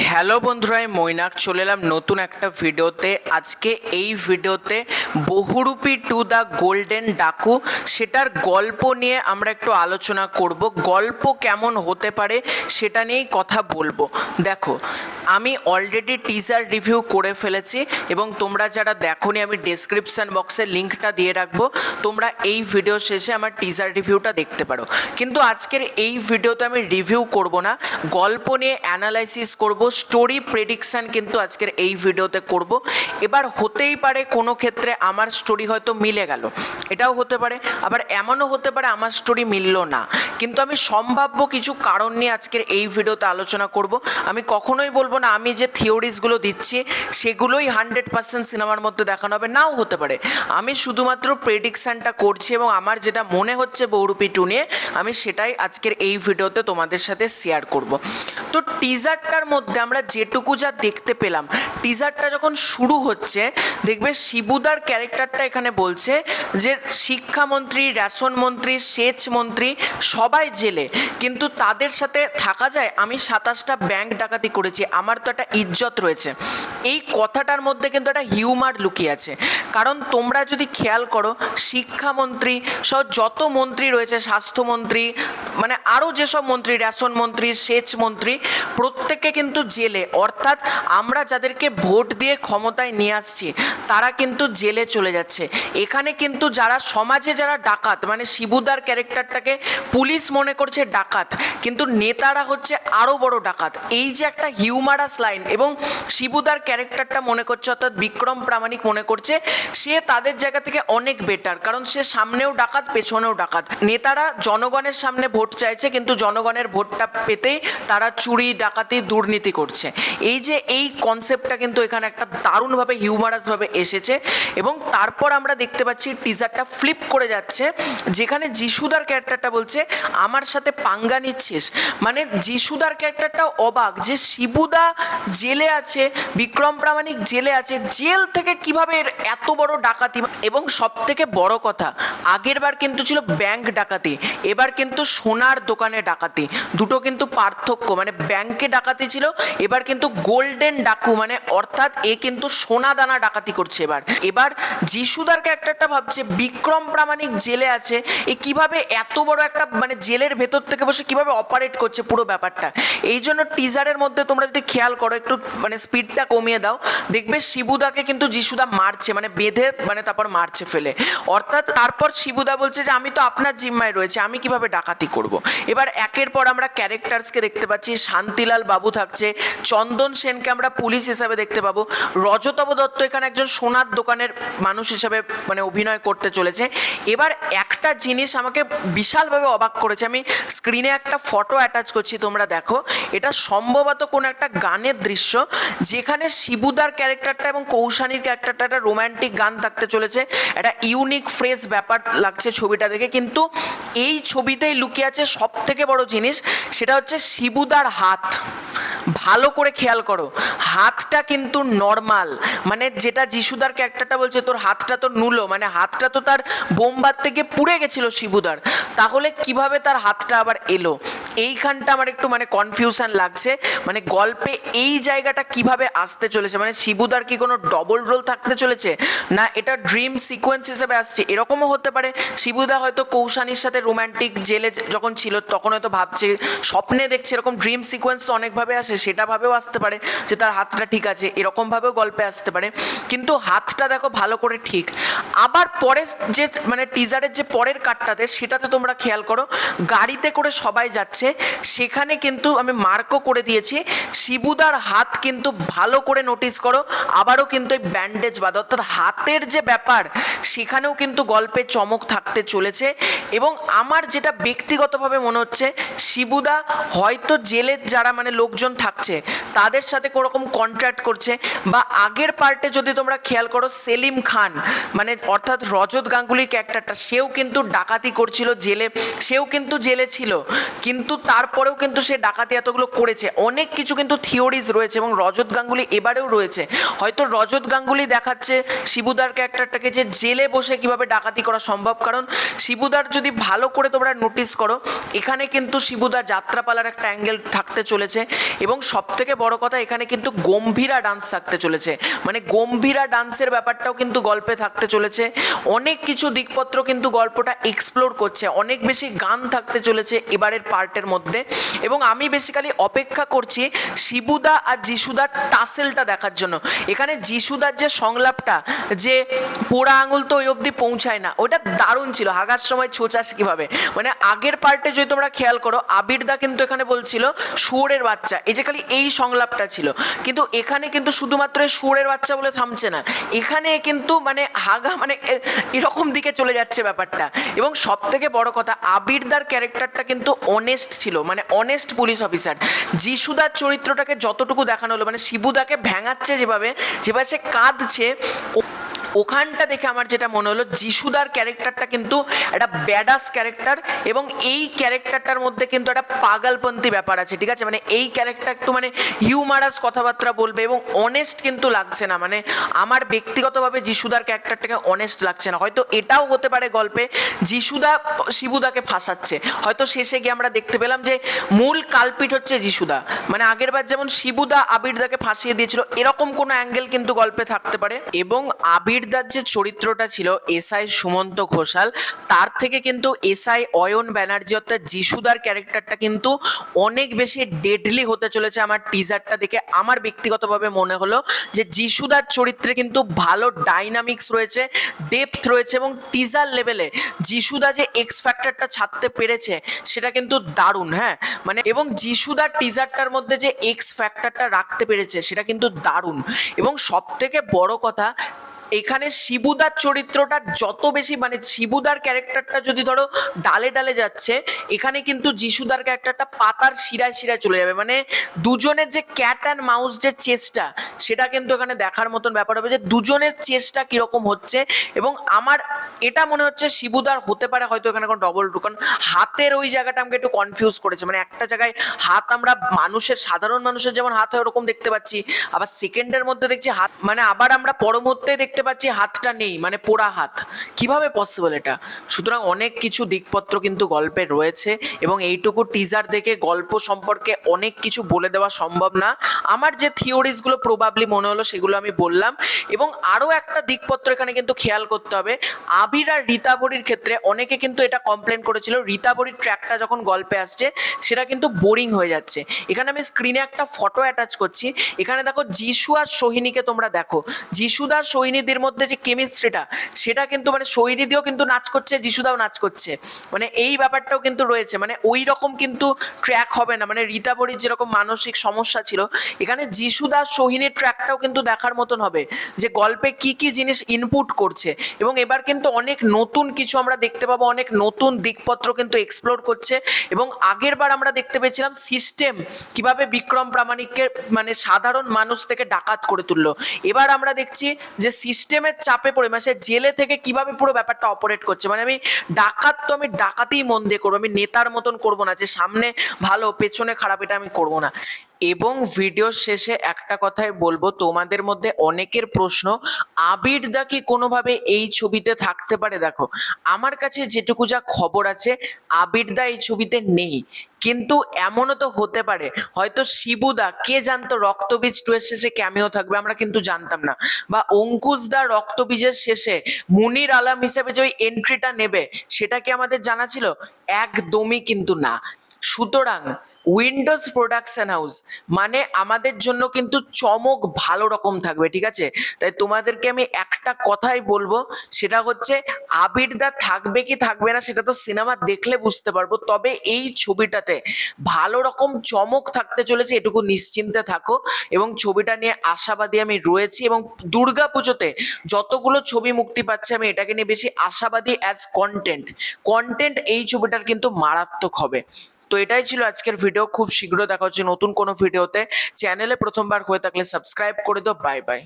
Hello বন্ধুরা, আমি মৈনাক চলে এলাম নতুন একটা ভিডিওতে। আজকে এই ভিডিওতে বহুরূপী টু দ্য গোল্ডেন ডাকু সেটার গল্প নিয়ে আমরা একটু আলোচনা করব। গল্প কেমন হতে পারে সেটা নিয়েই কথা বলবো। দেখো, আমি অলরেডি টিজার রিভিউ করে ফেলেছি এবং তোমরা যারা দেখোনি আমি ডেসক্রিপশন বক্সে লিঙ্কটা দিয়ে রাখবো, তোমরা এই ভিডিও শেষে আমার টিজার রিভিউটা দেখতে পারো। কিন্তু আজকের এই ভিডিওতে আমি রিভিউ করব না, গল্প নিয়ে অ্যানালাইসিস করব, স্টোরি প্রেডিকশান কিন্তু আজকের এই ভিডিওতে করব। এবার হতেই পারে কোনো ক্ষেত্রে আমার স্টোরি হয়তো মিলে গেল, এটাও হতে পারে, আবার এমনও হতে পারে আমার স্টোরি মিললো না। কিন্তু আমি সম্ভাব্য কিছু কারণ নিয়ে আজকের এই ভিডিওতে আলোচনা করব। আমি কখনোই বলবো না আমি যে থিওরিজগুলো দিচ্ছি সেগুলোই 100% সিনেমার মধ্যে দেখানো হবে, নাও হতে পারে। আমি শুধুমাত্র প্রেডিকশানটা করছি এবং আমার যেটা মনে হচ্ছে বহুরূপী টু নিয়ে আমি সেটাই আজকের এই ভিডিওতে তোমাদের সাথে শেয়ার করব। তো টিজারটার মধ্যে আমরা যেটুকু যা দেখতে পেলাম, টিজারটা যখন শুরু হচ্ছে দেখবে শিবুদার ক্যারেক্টারটা এখানে বলছে যে শিক্ষামন্ত্রী, রেশন মন্ত্রী, সেচ মন্ত্রী সবাই জেলে, কিন্তু তাদের সাথে থাকা যায়? আমি 27টা ব্যাংক ডাকাতি করেছি, আমার তো একটা ইজ্জত রয়েছে। এই কথাটার মধ্যে কিন্তু একটা হিউমার লুকিয়ে আছে। কারণ তোমরা যদি খেয়াল করো, শিক্ষামন্ত্রী সহ যত মন্ত্রী রয়েছে, স্বাস্থ্যমন্ত্রী, মানে আরও যেসব মন্ত্রী, রেশন মন্ত্রী, সেচ মন্ত্রী, প্রত্যেকে কিন্তু জেলে। অর্থাৎ আমরা যাদেরকে ভোট দিয়ে ক্ষমতায় নিয়ে আসছি তারা কিন্তু জেলে চলে যাচ্ছে। এখানে কিন্তু যারা সমাজে যারা ডাকাত, মানে শিবুদার ক্যারেক্টারটাকে পুলিশ মনে করছে ডাকাত, কিন্তু নেতারা হচ্ছে আরও বড় ডাকাত। এই যে একটা হিউমারাস লাইন, এবং শিবুদার ক্যারেক্টারটা মনে করছে, অর্থাৎ বিক্রম প্রামাণিক মনে করছে সে তাদের জায়গা থেকে অনেক বেটার, কারণ সে সামনেও ডাকাত পেছনেও ডাকাত। নেতারা জনগণের সামনে ভোট চাইছে, কিন্তু জনগণের ভোটটা পেতেই তারা চুরি, ডাকাতি, দুর্নীতি করছে। এই যে এই কনসেপ্টটা কিন্তু এখানে একটা দারুণভাবে হিউমারাসভাবে এসেছে। এবং তারপর আমরা দেখতে পাচ্ছি টিজারটা ফ্লিপ করে যাচ্ছে, যেখানে যিশুদার ক্যারেক্টারটা বলছে আমার সাথে পাঙ্গা নিচ্ছিস। মানে যিশুদার ক্যারেক্টারটাও অবাক যে শিবুদা জেলে আছে, বিক্রম প্রামাণিক জেলে আছে, জেল থেকে কিভাবে এত বড় ডাকাতি। এবং সব থেকে বড় কথা, আগের বার কিন্তু ছিল ব্যাংক ডাকাতি, এবার কিন্তু সোনার দোকানে ডাকাতি। দুটো কিন্তু পার্থক্য, মানে ব্যাংকে ডাকাতি ছিল, এবার কিন্তু গোল্ডেন ডাকু, মানে অর্থাৎ এ কিন্তু সোনা দানা ডাকাতি করছে। এবার যিশুদার ক্যারেক্টারটা ভাবছে বিক্রম প্রামাণিক জেলে আছে, এ কিভাবে এত বড় একটা, মানে জেলের ভেতর থেকে বসে কিভাবে অপারেট করছে পুরো ব্যাপারটা। এই জন্য টিজারের মধ্যে তোমরা যদি খেয়াল করো, একটু মানে স্পিডটা কমিয়ে দাও, দেখবে শিবুদাকে কিন্তু যিশুদা মারছে, মানে বেঁধে, মানে তারপর মারছে ফেলে। অর্থাৎ তারপর শিবুদা বলছে যে আমি তো আপনার জিম্মায় রয়েছে, আমি কিভাবে ডাকাতি করব। এবার একের পর আমরা ক্যারেক্টার্সকে দেখতে পাচ্ছি। শান্তিলাল বাবু থাকছে, চন্দন সেনকে আমরা পুলিশ হিসাবে দেখতে পাবো, রজতব দত্ত এখানে একজন সোনার দোকানের মানুষ হিসাবে মানে অভিনয় করতে চলেছে। এবার একটা জিনিস আমাকে বিশালভাবে অবাক করেছে, আমি স্ক্রিনে একটা ফটো অ্যাটাচ করছি, তোমরা দেখো। এটা সম্ভবত কোনো একটা গানের দৃশ্য, যেখানে শিবুদার ক্যারেক্টারটা এবং কৌশানীর ক্যারেক্টারটা একটা রোম্যান্টিক গান থাকতে চলেছে। একটা ইউনিক ফ্রেশ ব্যাপার লাগছে ছবিটা দেখে। কিন্তু এই ছবিতেই লুকিয়ে আছে সব থেকে বড় জিনিস, সেটা হচ্ছে শিবুদার হাত। ভালো করে খেয়াল করো, হাতটা কিন্তু নর্মাল, মানে যেটা যিশুদার ক্যারেক্টারটা বলছে তোর হাতটা তো নুলো, মানে হাতটা তো তার বোমবার থেকে পুড়ে গেছিল শিবুদার, তাহলে কিভাবে তার হাতটা আবার এলো? এইখানটা আমার একটু মানে কনফিউশন লাগছে, মানে গল্পে এই জায়গাটা কিভাবে আসতে চলেছে। মানে শিবুদার কি কোনো ডবল রোল থাকতে চলেছে, না এটা ড্রিম সিকোয়েন্স হিসেবে আসছে? এরকমও হতে পারে, শিবুদা হয়তো কৌশানীর সাথে রোম্যান্টিক জেলে যখন ছিল তখন হয়তো ভাবছে, স্বপ্নে দেখছে, এরকম ড্রিম সিকোয়েন্স তো অনেকভাবে আসে, সেটা ভাবেও আসতে পারে যে তার হাতটা ঠিক আছে, এরকমভাবেও গল্পে আসতে পারে। কিন্তু হাতটা দেখো ভালো করে ঠিক। আবার পরে যে মানে টিজারের যে পরের কাটটাতে, সেটাতে তোমরা খেয়াল করো গাড়িতে করে সবাই যাচ্ছে, সেখানে কিন্তু আমি মার্কও করে দিয়েছি শিবুদার হাত কিন্তু ভালো করে নোটিস করো, আবারও কিন্তু এই ব্যান্ডেজ বাঁধা, অর্থাৎ হাতের যে ব্যাপার সেখানেও কিন্তু গল্পে চমক থাকতে চলেছে। এবং আমার যেটা ব্যক্তিগতভাবে মনে হচ্ছে, শিবুদা হয়তো জেলের যারা মানে লোকজন থাকছে তাদের সাথে কোনোরকম কন্ট্রাক্ট করছে। বা আগের পার্টে যদি তোমরা খেয়াল করো, সেলিম খান, মানে অর্থাৎ রজত গাঙ্গুলির ক্যারেক্টারটা, সেও কিন্তু ডাকাতি করছিল জেলে, সেও কিন্তু জেলে ছিল, কিন্তু তারপরেও কিন্তু সে ডাকাতি এতগুলো করেছে, অনেক কিছু কিন্তু থিওরিজ রয়েছে এবং রজত গাঙ্গুলি এবারেও রয়েছে। হয়তো রজত গাঙ্গুলি দেখাচ্ছে শিবুদার ক্যারেক্টারটাকে যে জেলে বসে কিভাবে ডাকাতি করা সম্ভব, কারণ শিবুদার যদি ভালো করে তোমরা নোটিস করো এখানে কিন্তু শিবুদা যাত্রাপালার একটা অ্যাঙ্গেল থাকতে চলেছে এবং সবথেকে বড় কথা এখানে কিন্তু গম্ভীরা ডান্স থাকতে চলেছে, মানে গম্ভীরা ডান্সের ব্যাপারটাও কিন্তু গল্পে থাকতে চলেছে। অনেক কিছু দিকপত্র কিন্তু গল্পটা এক্সপ্লোর করছে, অনেক বেশি গান থাকতে চলেছে এবারের পার্টের মধ্যে এবং আমি বেসিক্যালি অপেক্ষা করছি শিবুদা আর যিশুদার টাসেলটা দেখার জন্য। এখানে যিশুদার যে সংলাপটা যে পোড়া আঙুল তো ওই অবধি পৌঁছায় না, ওটা দারুণ ছিল, হাগার সময় ছোচাস কিভাবে, মানে আগের পার্টে যদি তোমরা খেয়াল করো আবিরদা কিন্তু এখানে বলছিল শুয়োরের বাচ্চা, এই যে খালি এই সংলাপটা ছিল, কিন্তু এখানে কিন্তু শুধুমাত্র শুয়োরের বাচ্চা বলে থামছে না, এখানে কিন্তু মানে হাগা মানে এরকম দিকে চলে যাচ্ছে ব্যাপারটা। এবং সব থেকে বড় কথা আবিরদার ক্যারেক্টারটা কিন্তু অনেস্ট ছিল, মানে অনেস্ট পুলিশ অফিসার। যিশুদার চরিত্রটাকে যতটুকু দেখানো হলো, মানে শিবুদাকে ভেঙাচ্ছে যেভাবে যেভাবে সে কাঁদছে, ওখানটা দেখে আমার যেটা মনে হলো যিশুদার ক্যারেক্টারটা কিন্তু একটা ব্যাডাস ক্যারেক্টার এবং এই ক্যারেক্টারটার মধ্যে কিন্তু একটা পাগলপন্থী ব্যাপার আছে, ঠিক আছে, মানে এই ক্যারেক্টার একটু মানে হিউমারাস কথাবার্তা বলবে এবং অনেস্ট কিন্তু লাগছে না, মানে আমার ব্যক্তিগতভাবে যিশুদার ক্যারেক্টারটাকে অনেস্ট লাগছে না। হয়তো এটাও হতে পারে গল্পে যিশুদা শিবুদাকে ফাঁসাচ্ছে, হয়তো শেষে গিয়ে আমরা দেখতে পেলাম যে মূল কালপিট হচ্ছে যিশুদা, মানে আগেরবার যেমন শিবুদা আবিরদাকে ফাঁসিয়ে দিয়েছিল এরকম কোনো অ্যাঙ্গেল কিন্তু গল্পে থাকতে পারে। এবং আবিরদার যে চরিত্রটা ছিল এসআই সুমন্ত ঘোষাল, তার থেকে কিন্তু এসআই অয়ন ব্যানার্জি অর্থাৎ যিশুদার ক্যারেক্টারটা কিন্তু অনেক বেশি ডেডলি হতে চলেছে। আমার টিজারটা দেখে আমার ব্যক্তিগতভাবে মনে হলো যে যিশুদার চরিত্রে কিন্তু ভালো ডাইনামিক্স রয়েছে, ডেপথ রয়েছে এবং টিজার লেভেলে যিশুদা যে এক্স ফ্যাক্টরটা ছাড়তে পেরেছে সেটা কিন্তু দারুণ, হ্যাঁ, মানে এবং যিশুদার টিজারটার মধ্যে যে এক্স ফ্যাক্টরটা রাখতে পেরেছে সেটা কিন্তু দারুণ। এবং সব থেকে বড় কথা এখানে শিবুদার চরিত্রটা যত বেশি মানে শিবুদার ক্যারেক্টারটা যদি ধরো ডালে ডালে যাচ্ছে, এখানে কিন্তু যিশুদার ক্যারেক্টারটা পাতার শিরায় শিরায় চলে যাবে, মানে দুজনের যে ক্যাট অ্যান্ড মাউস যে চেষ্টা সেটা কিন্তু এখানে দেখার মতন ব্যাপার হবে যে দুজনের চেষ্টা কিরকম হচ্ছে। এবং আমার এটা মনে হচ্ছে শিবুদার হতে পারে হয়তো এখানে কোনো ডবল কারণ হাতের ওই জায়গাটা আমাকে একটু কনফিউজ করেছে, মানে একটা জায়গায় হাত আমরা মানুষের সাধারণ মানুষের যেমন হাত হয় ওরকম দেখতে পাচ্ছি, আবার সেকেন্ডের মধ্যে দেখছি হাত মানে আবার আমরা পর মুহূর্তে দেখতে পাচ্ছি হাতটা নেই, মানে পোড়া হাত, কিভাবে পসিবল এটা। সুতরাং অনেক কিছু দিকপত্র কিন্তু গল্পে রয়েছে এবং এইটুকু টিজার দেখে গল্প সম্পর্কে অনেক কিছু বলে দেওয়া সম্ভব না। আমার যে থিওরিজ গুলো প্রবাবলি মনে হলো সেগুলো আমি বললাম। এবং আরো একটা দিকপত্র এখানে কিন্তু খেয়াল করতে হবে, আবির আর রীতাভরির ক্ষেত্রে অনেকে কিন্তু এটা কমপ্লেন করেছিল রীতাভরির ট্র্যাকটা যখন গল্পে আসছে সেটা কিন্তু বোরিং হয়ে যাচ্ছে। এখানে আমি স্ক্রিনে একটা ফটো অ্যাটাচ করছি, এখানে দেখো যিশু আর সোহিনীকে তোমরা দেখো, যিশুদার সোহিনীদের মধ্যে যে কেমিস্ট্রিটা সেটা কিন্তু মানে সোহিনীদিও কিন্তু নাচ করছে, যিশুদাও নাচ করছে, মানে এই ব্যাপারটাও কিন্তু রয়েছে, মানে ওই রকম কিন্তু ট্র্যাক হবে না, মানে রীতাভরির যেরকম মানসিক সমস্যা ছিল এখানে যিশুদার সোহিনীর ট্র্যাকটাও কিন্তু দেখার মতন হবে যে গল্পে কি কি জিনিস ইনপুট করছে। এবং এবার কিন্তু অনেক নতুন কিছু আমরা দেখতে পাবো, অনেক নতুন দিকপত্র কিন্তু এক্সপ্লোর করছে। এবং আগের বার আমরা দেখতে পেয়েছিলাম সিস্টেম কিভাবে বিক্রম প্রামাণিককে মানে সাধারণ মানুষ থেকে ডাকাত করে তুললো, এবার আমরা দেখছি যে সিস্টেমের চাপে পড়ে মানে সে জেলে থেকে কিভাবে পুরো ব্যাপারটা অপারেট করছে। মানে আমি ডাকাত তো আমি ডাকাতেই মন দিয়ে করবো, আমি নেতার মতন করবো না যে সামনে ভালো পেছনে খারাপ, এটা আমি করবো না। এবং ভিডিওর শেষে একটা কথাই বলবো, তোমাদের মধ্যে অনেকের প্রশ্ন আবিরদা কি কোনোভাবে এই ছবিতে থাকতে পারে। দেখো আমার কাছে যেটুকু যা খবর আছে আবিরদা এই ছবিতে নেই, কিন্তু এমনও তো হতে পারে হয়তো শিবুদা, কে জানতো রক্তবীজ 2 এর শেষে ক্যামিও থাকবে, আমরা কিন্তু জানতাম না, বা অঙ্কুশদা রক্তবীজের শেষে মুনির আলম হিসেবে যে ওই এন্ট্রিটা নেবে সেটা কি আমাদের জানা ছিল? একদমই কিন্তু না। সুতরাং উইন্ডোজ প্রোডাকশন হাউস মানে আমাদের জন্য কিন্তু চমক ভালো রকম থাকবে, ঠিক আছে। তাই তোমাদেরকে আমি একটা কথাই বলবো, সেটা হচ্ছে আবিরদা থাকবে কি থাকবে না সেটা তো সিনেমা দেখলে বুঝতে পারবো, তবে এই ছবিটাতে ভালো রকম চমক থাকতে চলেছে, এটুকু নিশ্চিন্তে থাকো। এবং ছবিটা নিয়ে আশাবাদী আমি রয়েছি এবং দুর্গা পুজোতে যতগুলো ছবি মুক্তি পাচ্ছে আমি এটাকে নিয়ে বেশি আশাবাদী। অ্যাজ কন্টেন্ট এই ছবিটার কিন্তু মারাত্মক হবে। তো এটাই ছিল আজকের ভিডিও, খুব শীঘ্র দেখা হচ্ছে নতুন কোনো ভিডিওতে। চ্যানেলে প্রথমবার হয়ে থাকলে সাবস্ক্রাইব করে দাও। Bye bye.